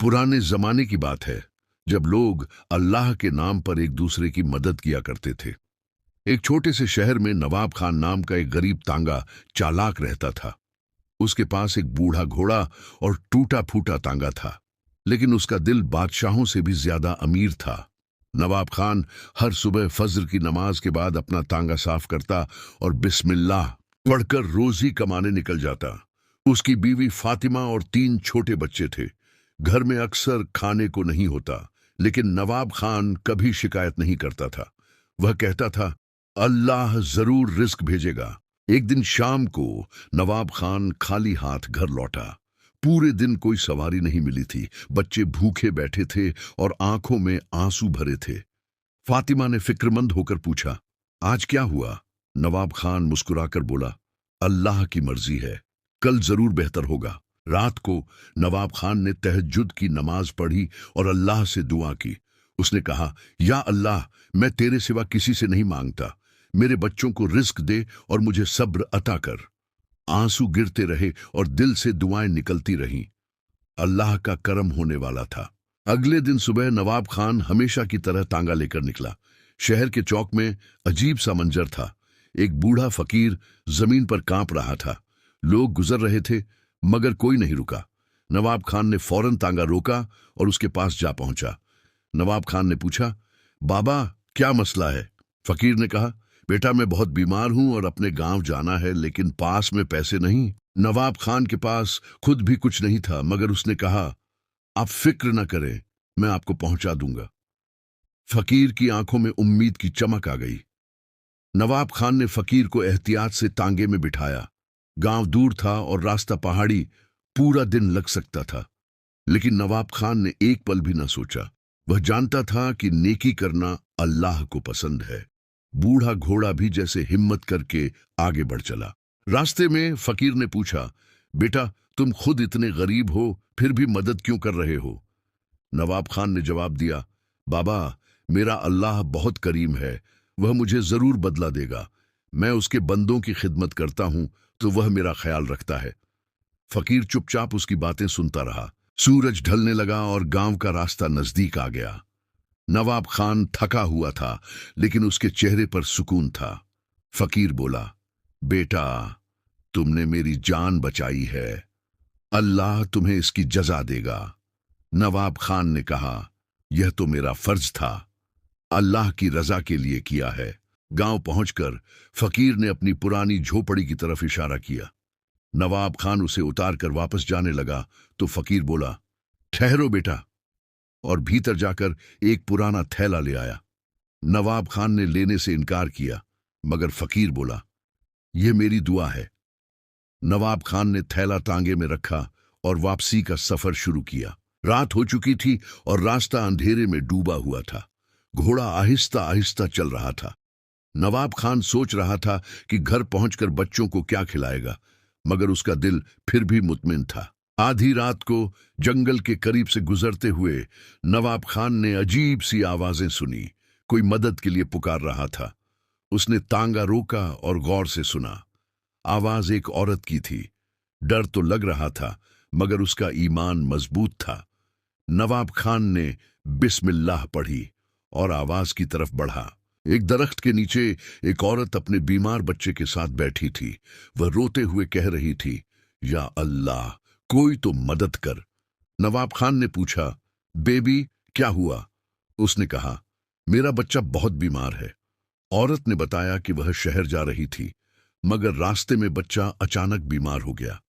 पुराने जमाने की बात है, जब लोग अल्लाह के नाम पर एक दूसरे की मदद किया करते थे। एक छोटे से शहर में नवाब खान नाम का एक गरीब तांगा चालाक रहता था। उसके पास एक बूढ़ा घोड़ा और टूटा फूटा तांगा था, लेकिन उसका दिल बादशाहों से भी ज्यादा अमीर था। नवाब खान हर सुबह फज्र की नमाज के बाद अपना तांगा साफ करता और बिस्मिल्लाह पढ़कर रोजी कमाने निकल जाता। उसकी बीवी फातिमा और 3 छोटे बच्चे थे। घर में अक्सर खाने को नहीं होता, लेकिन नवाब खान कभी शिकायत नहीं करता था। वह कहता था, अल्लाह जरूर रिस्क भेजेगा। एक दिन शाम को नवाब खान खाली हाथ घर लौटा। पूरे दिन कोई सवारी नहीं मिली थी। बच्चे भूखे बैठे थे और आंखों में आंसू भरे थे। फातिमा ने फिक्रमंद होकर पूछा, आज क्या हुआ? नवाब खान मुस्कुराकर बोला, अल्लाह की मर्जी है, कल जरूर बेहतर होगा। रात को नवाब खान ने तहज्जुद की नमाज पढ़ी और अल्लाह से दुआ की। उसने कहा, या अल्लाह, मैं तेरे सिवा किसी से नहीं मांगता। मेरे बच्चों को रिस्क दे और मुझे सब्र अता कर। आंसू गिरते रहे और दिल से दुआएं निकलती रहीं। अल्लाह का करम होने वाला था। अगले दिन सुबह नवाब खान हमेशा की तरह तांगा लेकर निकला। शहर के चौक में अजीब सा मंजर था। एक बूढ़ा फकीर जमीन पर कांप रहा था। लोग गुजर रहे थे, मगर कोई नहीं रुका। नवाब खान ने फौरन तांगा रोका और उसके पास जा पहुंचा। नवाब खान ने पूछा, बाबा, क्या मसला है? फकीर ने कहा, बेटा, मैं बहुत बीमार हूं और अपने गांव जाना है, लेकिन पास में पैसे नहीं। नवाब खान के पास खुद भी कुछ नहीं था, मगर उसने कहा, आप फिक्र न करें, मैं आपको पहुंचा दूंगा। फकीर की आंखों में उम्मीद की चमक आ गई। नवाब खान ने फकीर को एहतियात से तांगे में बिठाया। गांव दूर था और रास्ता पहाड़ी, पूरा दिन लग सकता था। लेकिन नवाब खान ने एक पल भी न सोचा। वह जानता था कि नेकी करना अल्लाह को पसंद है। बूढ़ा घोड़ा भी जैसे हिम्मत करके आगे बढ़ चला। रास्ते में फकीर ने पूछा, बेटा, तुम खुद इतने गरीब हो, फिर भी मदद क्यों कर रहे हो? नवाब खान ने जवाब दिया, बाबा, मेरा अल्लाह बहुत करीम है, वह मुझे जरूर बदला देगा। मैं उसके बंदों की खिदमत करता हूं, तो वह मेरा ख्याल रखता है। फकीर चुपचाप उसकी बातें सुनता रहा। सूरज ढलने लगा और गांव का रास्ता नजदीक आ गया। नवाब खान थका हुआ था, लेकिन उसके चेहरे पर सुकून था। फकीर बोला, बेटा, तुमने मेरी जान बचाई है, अल्लाह तुम्हें इसकी जजा देगा। नवाब खान ने कहा, यह तो मेरा फर्ज था, अल्लाह की रजा के लिए किया है। गांव पहुंचकर फकीर ने अपनी पुरानी झोपड़ी की तरफ इशारा किया। नवाब खान उसे उतारकर वापस जाने लगा तो फकीर बोला, ठहरो बेटा, और भीतर जाकर एक पुराना थैला ले आया। नवाब खान ने लेने से इनकार किया, मगर फकीर बोला, यह मेरी दुआ है। नवाब खान ने थैला तांगे में रखा और वापसी का सफर शुरू किया। रात हो चुकी थी और रास्ता अंधेरे में डूबा हुआ था। घोड़ा आहिस्ता आहिस्ता चल रहा था। नवाब खान सोच रहा था कि घर पहुंचकर बच्चों को क्या खिलाएगा, मगर उसका दिल फिर भी मुतमिन था। आधी रात को जंगल के करीब से गुजरते हुए नवाब खान ने अजीब सी आवाजें सुनी। कोई मदद के लिए पुकार रहा था। उसने तांगा रोका और गौर से सुना। आवाज एक औरत की थी। डर तो लग रहा था, मगर उसका ईमान मजबूत था। नवाब खान ने बिस्मिल्लाह पढ़ी और आवाज की तरफ बढ़ा। एक दरख्त के नीचे एक औरत अपने बीमार बच्चे के साथ बैठी थी। वह रोते हुए कह रही थी, या अल्लाह, कोई तो मदद कर। नवाब खान ने पूछा, बेबी, क्या हुआ? उसने कहा, मेरा बच्चा बहुत बीमार है। औरत ने बताया कि वह शहर जा रही थी, मगर रास्ते में बच्चा अचानक बीमार हो गया।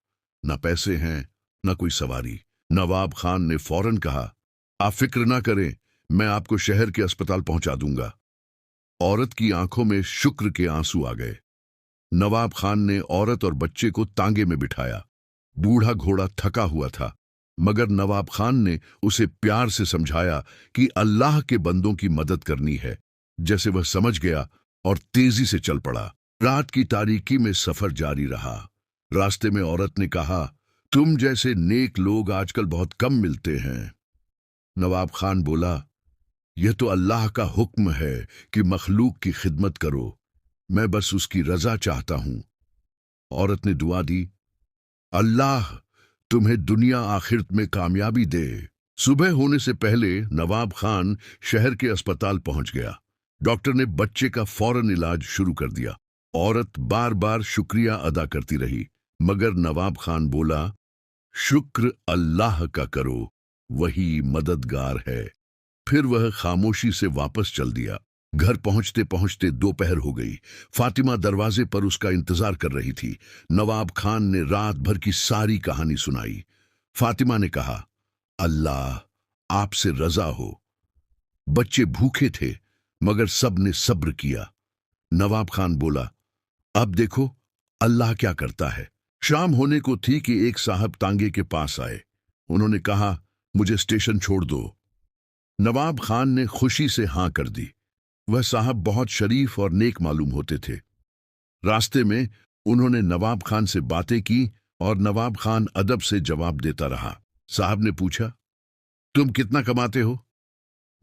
न पैसे हैं, न कोई सवारी। नवाब खान ने फौरन कहा, आप फिक्र ना करें, मैं आपको शहर के अस्पताल पहुंचा दूंगा। औरत की आंखों में शुक्र के आंसू आ गए। नवाब खान ने औरत और बच्चे को तांगे में बिठाया। बूढ़ा घोड़ा थका हुआ था, मगर नवाब खान ने उसे प्यार से समझाया कि अल्लाह के बंदों की मदद करनी है। जैसे वह समझ गया और तेजी से चल पड़ा। रात की तारीकी में सफर जारी रहा। रास्ते में औरत ने कहा, तुम जैसे नेक लोग आजकल बहुत कम मिलते हैं। नवाब खान बोला, यह तो अल्लाह का हुक्म है कि मखलूक की खिदमत करो, मैं बस उसकी रजा चाहता हूं। औरत ने दुआ दी, अल्लाह तुम्हें दुनिया आखिरत में कामयाबी दे। सुबह होने से पहले नवाब खान शहर के अस्पताल पहुंच गया। डॉक्टर ने बच्चे का फौरन इलाज शुरू कर दिया। औरत बार बार शुक्रिया अदा करती रही, मगर नवाब खान बोला, शुक्र अल्लाह का करो, वही मददगार है। फिर वह खामोशी से वापस चल दिया। घर पहुंचते पहुंचते दोपहर हो गई। फातिमा दरवाजे पर उसका इंतजार कर रही थी। नवाब खान ने रात भर की सारी कहानी सुनाई। फातिमा ने कहा, अल्लाह आपसे रजा हो। बच्चे भूखे थे, मगर सब ने सब्र किया। नवाब खान बोला, अब देखो अल्लाह क्या करता है। शाम होने को थी कि एक साहब तांगे के पास आए। उन्होंने कहा, मुझे स्टेशन छोड़ दो। नवाब खान ने खुशी से हां कर दी। वह साहब बहुत शरीफ और नेक मालूम होते थे। रास्ते में उन्होंने नवाब खान से बातें की और नवाब खान अदब से जवाब देता रहा। साहब ने पूछा, तुम कितना कमाते हो?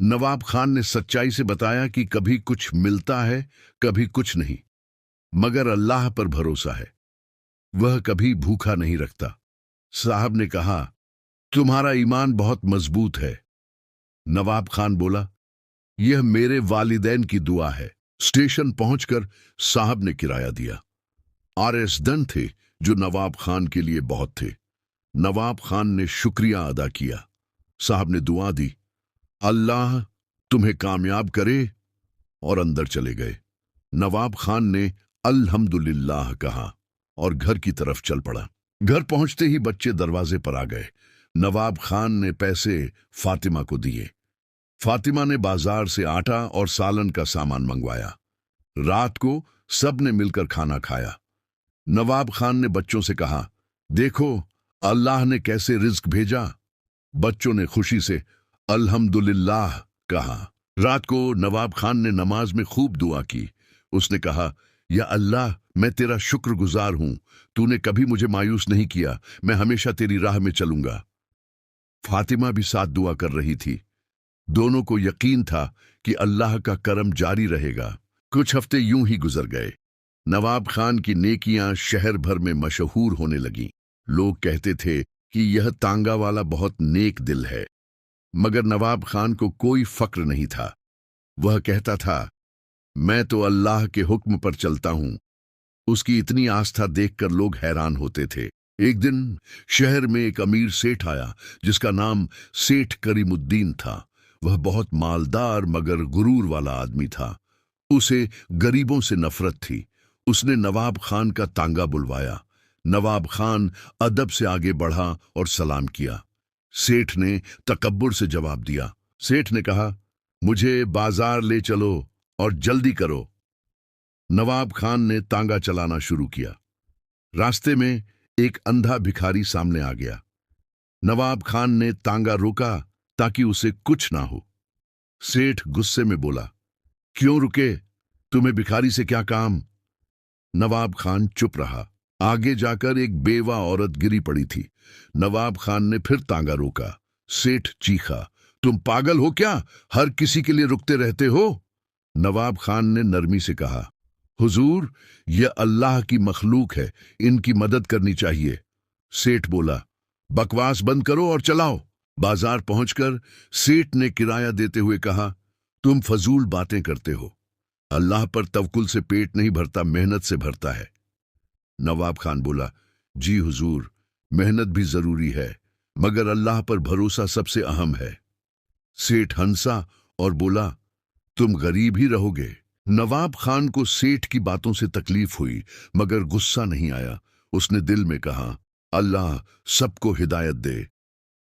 नवाब खान ने सच्चाई से बताया कि कभी कुछ मिलता है, कभी कुछ नहीं, मगर अल्लाह पर भरोसा है, वह कभी भूखा नहीं रखता। साहब ने कहा, तुम्हारा ईमान बहुत मजबूत है। नवाब खान बोला, यह मेरे वालिदैन की दुआ है। स्टेशन पहुंचकर साहब ने किराया दिया। आरएस धन थे जो नवाब खान के लिए बहुत थे। नवाब खान ने शुक्रिया अदा किया। साहब ने दुआ दी, अल्लाह तुम्हें कामयाब करे, और अंदर चले गए। नवाब खान ने अल्हम्दुलिल्लाह कहा और घर की तरफ चल पड़ा। घर पहुंचते ही बच्चे दरवाजे पर आ गए। नवाब खान ने पैसे फातिमा को दिए। फातिमा ने बाजार से आटा और सालन का सामान मंगवाया। रात को सब ने मिलकर खाना खाया। नवाब खान ने बच्चों से कहा, देखो अल्लाह ने कैसे रिज्क भेजा। बच्चों ने खुशी से अल्हम्दुलिल्लाह कहा। रात को नवाब खान ने नमाज में खूब दुआ की। उसने कहा, या अल्लाह मैं तेरा शुक्रगुजार हूं, तूने कभी मुझे मायूस नहीं किया, मैं हमेशा तेरी राह में चलूंगा। फातिमा भी साथ दुआ कर रही थी। दोनों को यकीन था कि अल्लाह का करम जारी रहेगा। कुछ हफ्ते यूं ही गुजर गए। नवाब खान की नेकियां शहर भर में मशहूर होने लगीं। लोग कहते थे कि यह तांगा वाला बहुत नेक दिल है, मगर नवाब खान को कोई फक्र नहीं था। वह कहता था, मैं तो अल्लाह के हुक्म पर चलता हूं। उसकी इतनी आस्था देखकर लोग हैरान होते थे। एक दिन शहर में एक अमीर सेठ आया, जिसका नाम सेठ करीमुद्दीन था। वह बहुत मालदार मगर गुरूर वाला आदमी था। उसे गरीबों से नफरत थी। उसने नवाब खान का तांगा बुलवाया। नवाब खान अदब से आगे बढ़ा और सलाम किया। सेठ ने तकब्बुर से जवाब दिया। सेठ ने कहा, मुझे बाजार ले चलो और जल्दी करो। नवाब खान ने तांगा चलाना शुरू किया। रास्ते में एक अंधा भिखारी सामने आ गया। नवाब खान ने तांगा रोका ताकि उसे कुछ ना हो। सेठ गुस्से में बोला, क्यों रुके? तुम्हें भिखारी से क्या काम? नवाब खान चुप रहा। आगे जाकर एक बेवा औरत गिरी पड़ी थी। नवाब खान ने फिर तांगा रोका। सेठ चीखा, तुम पागल हो क्या? हर किसी के लिए रुकते रहते हो। नवाब खान ने नरमी से कहा, हुजूर, यह अल्लाह की मखलूक है, इनकी मदद करनी चाहिए। सेठ बोला, बकवास बंद करो और चलाओ। बाजार पहुंचकर सेठ ने किराया देते हुए कहा, तुम फजूल बातें करते हो। अल्लाह पर तवक्कुल से पेट नहीं भरता, मेहनत से भरता है। नवाब खान बोला, जी हुजूर, मेहनत भी जरूरी है, मगर अल्लाह पर भरोसा सबसे अहम है। सेठ हंसा और बोला, तुम गरीब ही रहोगे। नवाब खान को सेठ की बातों से तकलीफ हुई, मगर गुस्सा नहीं आया। उसने दिल में कहा, अल्लाह सबको हिदायत दे।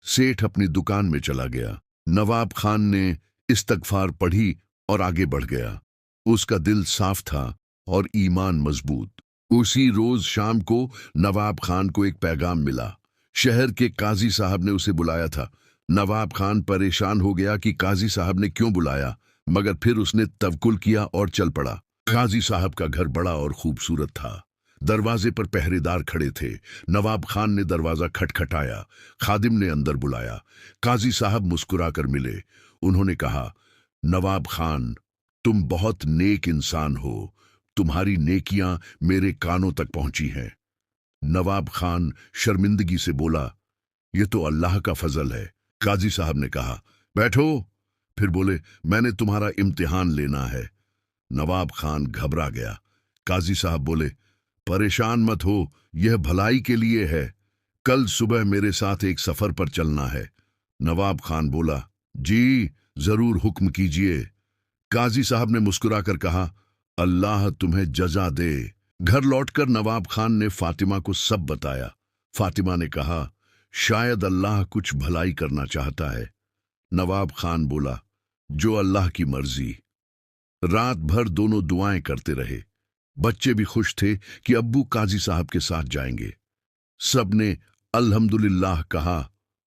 सेठ अपनी दुकान में चला गया। नवाब खान ने इस्तगफार पढ़ी और आगे बढ़ गया। उसका दिल साफ था और ईमान मजबूत। उसी रोज शाम को नवाब खान को एक पैगाम मिला। शहर के काजी साहब ने उसे बुलाया था। नवाब खान परेशान हो गया कि काजी साहब ने क्यों बुलाया, मगर फिर उसने तवक्कुल किया और चल पड़ा। काजी साहब का घर बड़ा और खूबसूरत था। दरवाजे पर पहरेदार खड़े थे। नवाब खान ने दरवाजा खटखटाया। खादिम ने अंदर बुलाया। काजी साहब मुस्कुराकर मिले। उन्होंने कहा, नवाब खान, तुम बहुत नेक इंसान हो। तुम्हारी नेकियां मेरे कानों तक पहुंची हैं। नवाब खान शर्मिंदगी से बोला, यह तो अल्लाह का फजल है। काजी साहब ने कहा, बैठो। फिर बोले, मैंने तुम्हारा इम्तिहान लेना है। नवाब खान घबरा गया। काजी साहब बोले, परेशान मत हो, यह भलाई के लिए है। कल सुबह मेरे साथ एक सफर पर चलना है। नवाब खान बोला, जी जरूर, हुक्म कीजिए। काजी साहब ने मुस्कुराकर कहा, अल्लाह तुम्हें जजा दे। घर लौटकर नवाब खान ने फातिमा को सब बताया। फातिमा ने कहा, शायद अल्लाह कुछ भलाई करना चाहता है। नवाब खान बोला, जो अल्लाह की मर्जी। रात भर दोनों दुआएं करते रहे। बच्चे भी खुश थे कि अब्बू काजी साहब के साथ जाएंगे। सबने अल्हम्दुलिल्लाह कहा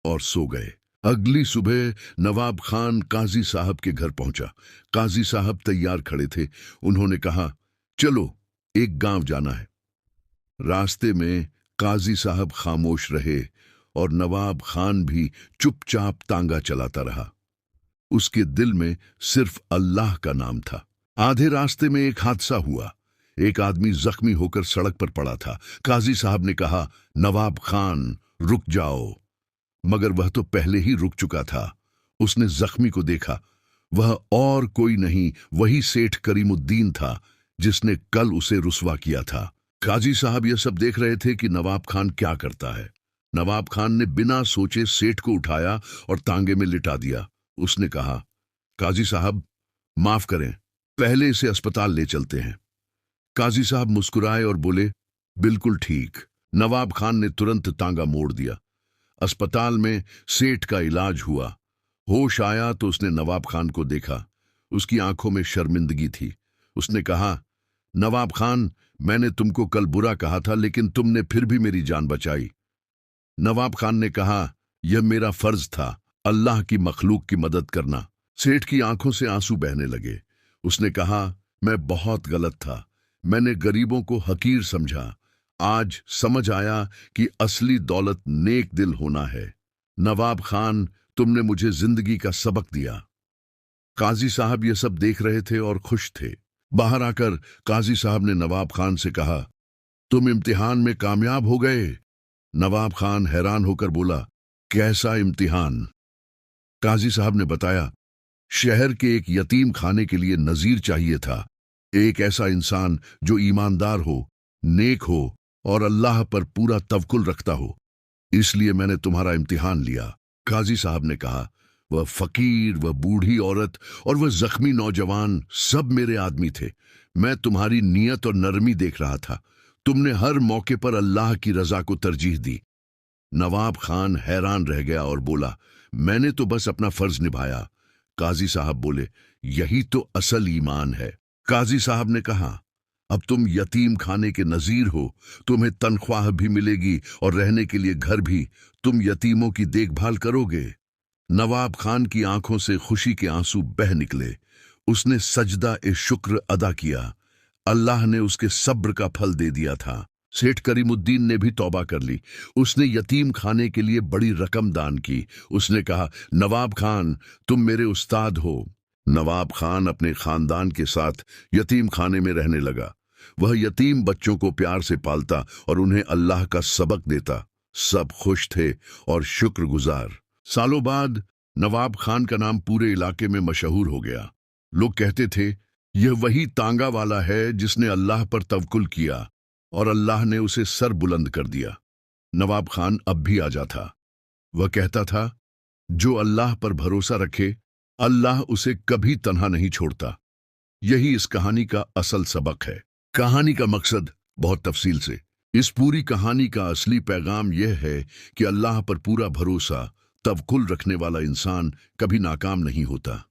और सो गए। अगली सुबह नवाब खान काजी साहब के घर पहुंचा। काजी साहब तैयार खड़े थे। उन्होंने कहा, चलो एक गांव जाना है। रास्ते में काजी साहब खामोश रहे और नवाब खान भी चुपचाप तांगा चलाता रहा। उसके दिल में सिर्फ अल्लाह का नाम था। आधे रास्ते में एक हादसा हुआ। एक आदमी जख्मी होकर सड़क पर पड़ा था। काजी साहब ने कहा, नवाब खान रुक जाओ। मगर वह तो पहले ही रुक चुका था। उसने जख्मी को देखा। वह और कोई नहीं, वही सेठ करीमुद्दीन था जिसने कल उसे रुस्वा किया था। काजी साहब यह सब देख रहे थे कि नवाब खान क्या करता है। नवाब खान ने बिना सोचे सेठ को उठाया और तांगे में लिटा दिया। उसने कहा, काजी साहब माफ करें, पहले इसे अस्पताल ले चलते हैं। काजी साहब मुस्कुराए और बोले, बिल्कुल ठीक। नवाब खान ने तुरंत तांगा मोड़ दिया। अस्पताल में सेठ का इलाज हुआ। होश आया तो उसने नवाब खान को देखा। उसकी आंखों में शर्मिंदगी थी। उसने कहा, नवाब खान, मैंने तुमको कल बुरा कहा था, लेकिन तुमने फिर भी मेरी जान बचाई। नवाब खान ने कहा, यह मेरा फर्ज था, अल्लाह की मखलूक की मदद करना। सेठ की आंखों से आंसू बहने लगे। उसने कहा, मैं बहुत गलत था। मैंने गरीबों को हकीर समझा। आज समझ आया कि असली दौलत नेक दिल होना है। नवाब खान, तुमने मुझे जिंदगी का सबक दिया। काजी साहब ये सब देख रहे थे और खुश थे। बाहर आकर काजी साहब ने नवाब खान से कहा, तुम इम्तिहान में कामयाब हो गए। नवाब खान हैरान होकर बोला, कैसा इम्तिहान? काजी साहब ने बताया, शहर के एक यतीम खाने के लिए नजीर चाहिए था। एक ऐसा इंसान जो ईमानदार हो, नेक हो और अल्लाह पर पूरा तवक्कुल रखता हो। इसलिए मैंने तुम्हारा इम्तिहान लिया। काजी साहब ने कहा, वह फकीर, वह बूढ़ी औरत और वह जख्मी नौजवान सब मेरे आदमी थे। मैं तुम्हारी नियत और नरमी देख रहा था। तुमने हर मौके पर अल्लाह की रजा को तरजीह दी। नवाब खान हैरान रह गया और बोला, मैंने तो बस अपना फर्ज निभाया। काजी साहब बोले, यही तो असल ईमान है। काजी साहब ने कहा, अब तुम यतीम खाने के नजीर हो। तुम्हें तनख्वाह भी मिलेगी और रहने के लिए घर भी। तुम यतीमों की देखभाल करोगे। नवाब खान की आंखों से खुशी के आंसू बह निकले। उसने सजदा ए शुक्र अदा किया। अल्लाह ने उसके सब्र का फल दे दिया था। सेठ करीमुद्दीन ने भी तौबा कर ली। उसने यतीम खाने के लिए बड़ी रकम दान की। उसने कहा, नवाब खान, तुम मेरे उस्ताद हो। नवाब खान अपने खानदान के साथ यतीम खाने में रहने लगा। वह यतीम बच्चों को प्यार से पालता और उन्हें अल्लाह का सबक देता। सब खुश थे और शुक्रगुजार। सालों बाद नवाब खान का नाम पूरे इलाके में मशहूर हो गया। लोग कहते थे, यह वही तांगा वाला है जिसने अल्लाह पर तवक्कुल किया और अल्लाह ने उसे सर बुलंद कर दिया। नवाब खान अब भी आजा था। वह कहता था, जो अल्लाह पर भरोसा रखे, अल्लाह उसे कभी तन्हा नहीं छोड़ता। यही इस कहानी का असल सबक है। कहानी का मकसद बहुत तफसील से। इस पूरी कहानी का असली पैगाम यह है कि अल्लाह पर पूरा भरोसा, तवक्कुल रखने वाला इंसान कभी नाकाम नहीं होता।